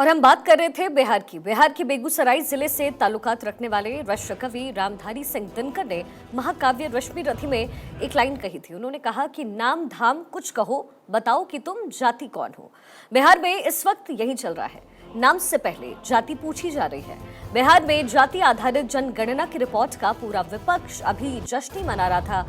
और हम बात कर रहे थे बिहार की बेगूसराय जिले से ताल्लुकात रखने वाले राष्ट्रकवि रामधारी सिंह दिनकर ने महाकाव्य रश्मि रथी में एक लाइन कही थी। उन्होंने कहा कि नाम धाम कुछ कहो, बताओ कि तुम जाति कौन हो। बिहार में इस वक्त यही चल रहा है, नाम से पहले जाति पूछी जा रही है। बिहार में जाति आधारित जनगणना की रिपोर्ट का पूरा विपक्ष अभी जश्न मना रहा था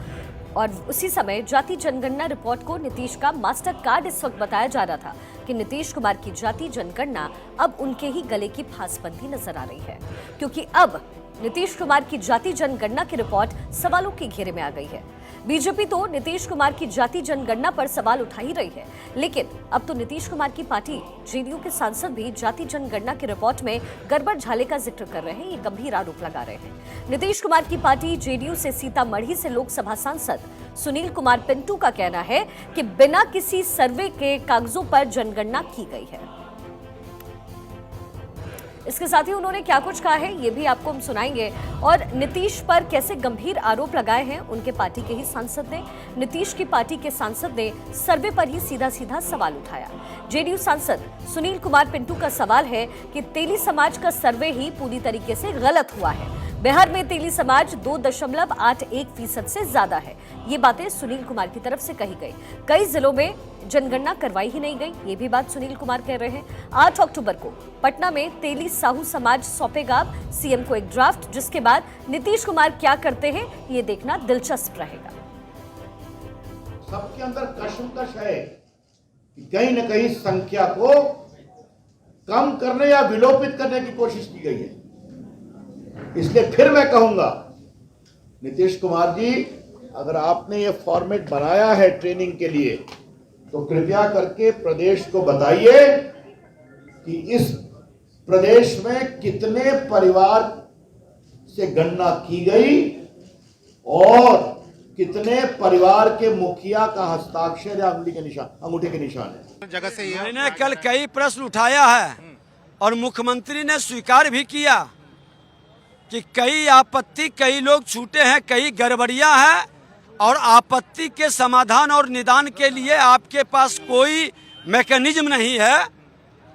और उसी समय जाति जनगणना रिपोर्ट को नीतीश का मास्टर कार्ड इस वक्त बताया जा रहा था कि नीतीश कुमार की जाति जनगणना अब उनके ही गले की फांसबंदी नजर आ रही है, क्योंकि अब नीतीश कुमार की जाति जनगणना की रिपोर्ट सवालों के घेरे में आ गई है। बीजेपी तो नीतीश कुमार की जाति जनगणना पर सवाल उठा ही रही है, लेकिन अब तो नीतीश कुमार की पार्टी जेडीयू के सांसद भी जाति जनगणना की रिपोर्ट में गड़बड़ झाले का जिक्र कर रहे हैं। ये गंभीर आरोप लगा रहे हैं। नीतीश कुमार की पार्टी जेडीयू से सीतामढ़ी से लोकसभा सांसद सुनील कुमार पिंटू का कहना है कि बिना किसी सर्वे के कागजों पर जनगणना की गई है। इसके साथ ही उन्होंने क्या कुछ कहा है ये भी आपको हम सुनाएंगे और नीतीश पर कैसे गंभीर आरोप लगाए हैं उनके पार्टी के ही सांसद ने। नीतीश की पार्टी के सांसद ने सर्वे पर ही सीधा सीधा सवाल उठाया। जेडीयू सांसद सुनील कुमार पिंटू का सवाल है कि तेली समाज का सर्वे ही पूरी तरीके से गलत हुआ है। बिहार में तेली समाज 2.81% से ज्यादा है। ये बातें सुनील कुमार की तरफ से कही गई। कई जिलों में जनगणना करवाई ही नहीं गई, ये भी बात सुनील कुमार कह रहे हैं। 8 अक्टूबर को पटना में तेली साहू समाज सौंपेगा सीएम को एक ड्राफ्ट, जिसके बाद नीतीश कुमार क्या करते हैं ये देखना दिलचस्प रहेगा। सबके अंदर कशमकश है कि कहीं न कहीं संख्या को कम करने या विलोपित करने की कोशिश की गई है। इसलिए फिर मैं कहूंगा, नीतीश कुमार जी, अगर आपने ये फॉर्मेट बनाया है ट्रेनिंग के लिए तो कृपया करके प्रदेश को बताइए कि इस प्रदेश में कितने परिवार से गणना की गई और कितने परिवार के मुखिया का हस्ताक्षर या अंगूठे के निशान है। जगह से मैंने कल कई प्रश्न उठाया है और मुख्यमंत्री ने स्वीकार भी किया कि कई आपत्ति, कई लोग छूटे हैं, कई गड़बड़ियां हैं और आपत्ति के समाधान और निदान के लिए आपके पास कोई मैकेनिज्म नहीं है।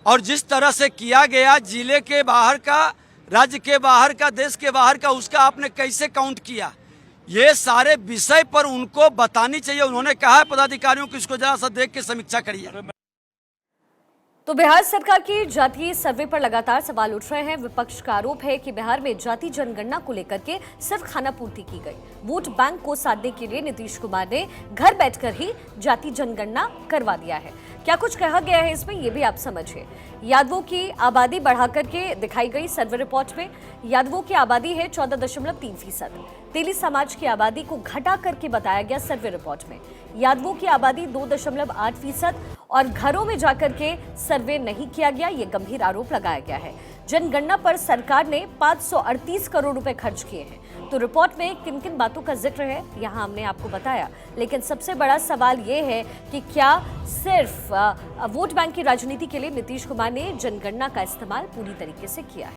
और जिस तरह से किया गया जिले के बाहर का, राज्य के बाहर का, देश के बाहर का, उसका आपने कैसे काउंट किया, ये सारे विषय पर उनको बतानी चाहिए। उन्होंने कहा है पदाधिकारियों को इसको जरा सा देख के समीक्षा करिए। तो बिहार सरकार की जातीय सर्वे पर लगातार सवाल उठ रहे हैं। विपक्ष का आरोप है कि बिहार में जाति जनगणना को लेकर के सिर्फ खानापूर्ति की गई। वोट बैंक को साधने के लिए नीतीश कुमार ने घर बैठकर ही जाति जनगणना करवा दिया है। क्या कुछ कहा गया है इसमें ये भी आप समझिए। यादवों की आबादी बढ़ाकर के दिखाई गई सर्वे रिपोर्ट में। यादवों की आबादी है 14.3%। तेली समाज की आबादी को घटा करके बताया गया सर्वे रिपोर्ट में। यादवों की आबादी 2.8% और घरों में जाकर के सर्वे नहीं किया गया, ये गंभीर आरोप लगाया गया है। जनगणना पर सरकार ने 538 करोड़ रुपए खर्च किए हैं। तो रिपोर्ट में किन किन बातों का जिक्र है यहाँ हमने आपको बताया, लेकिन सबसे बड़ा सवाल ये है कि क्या सिर्फ वोट बैंक की राजनीति के लिए नीतीश कुमार ने जनगणना का इस्तेमाल पूरी तरीके से किया है।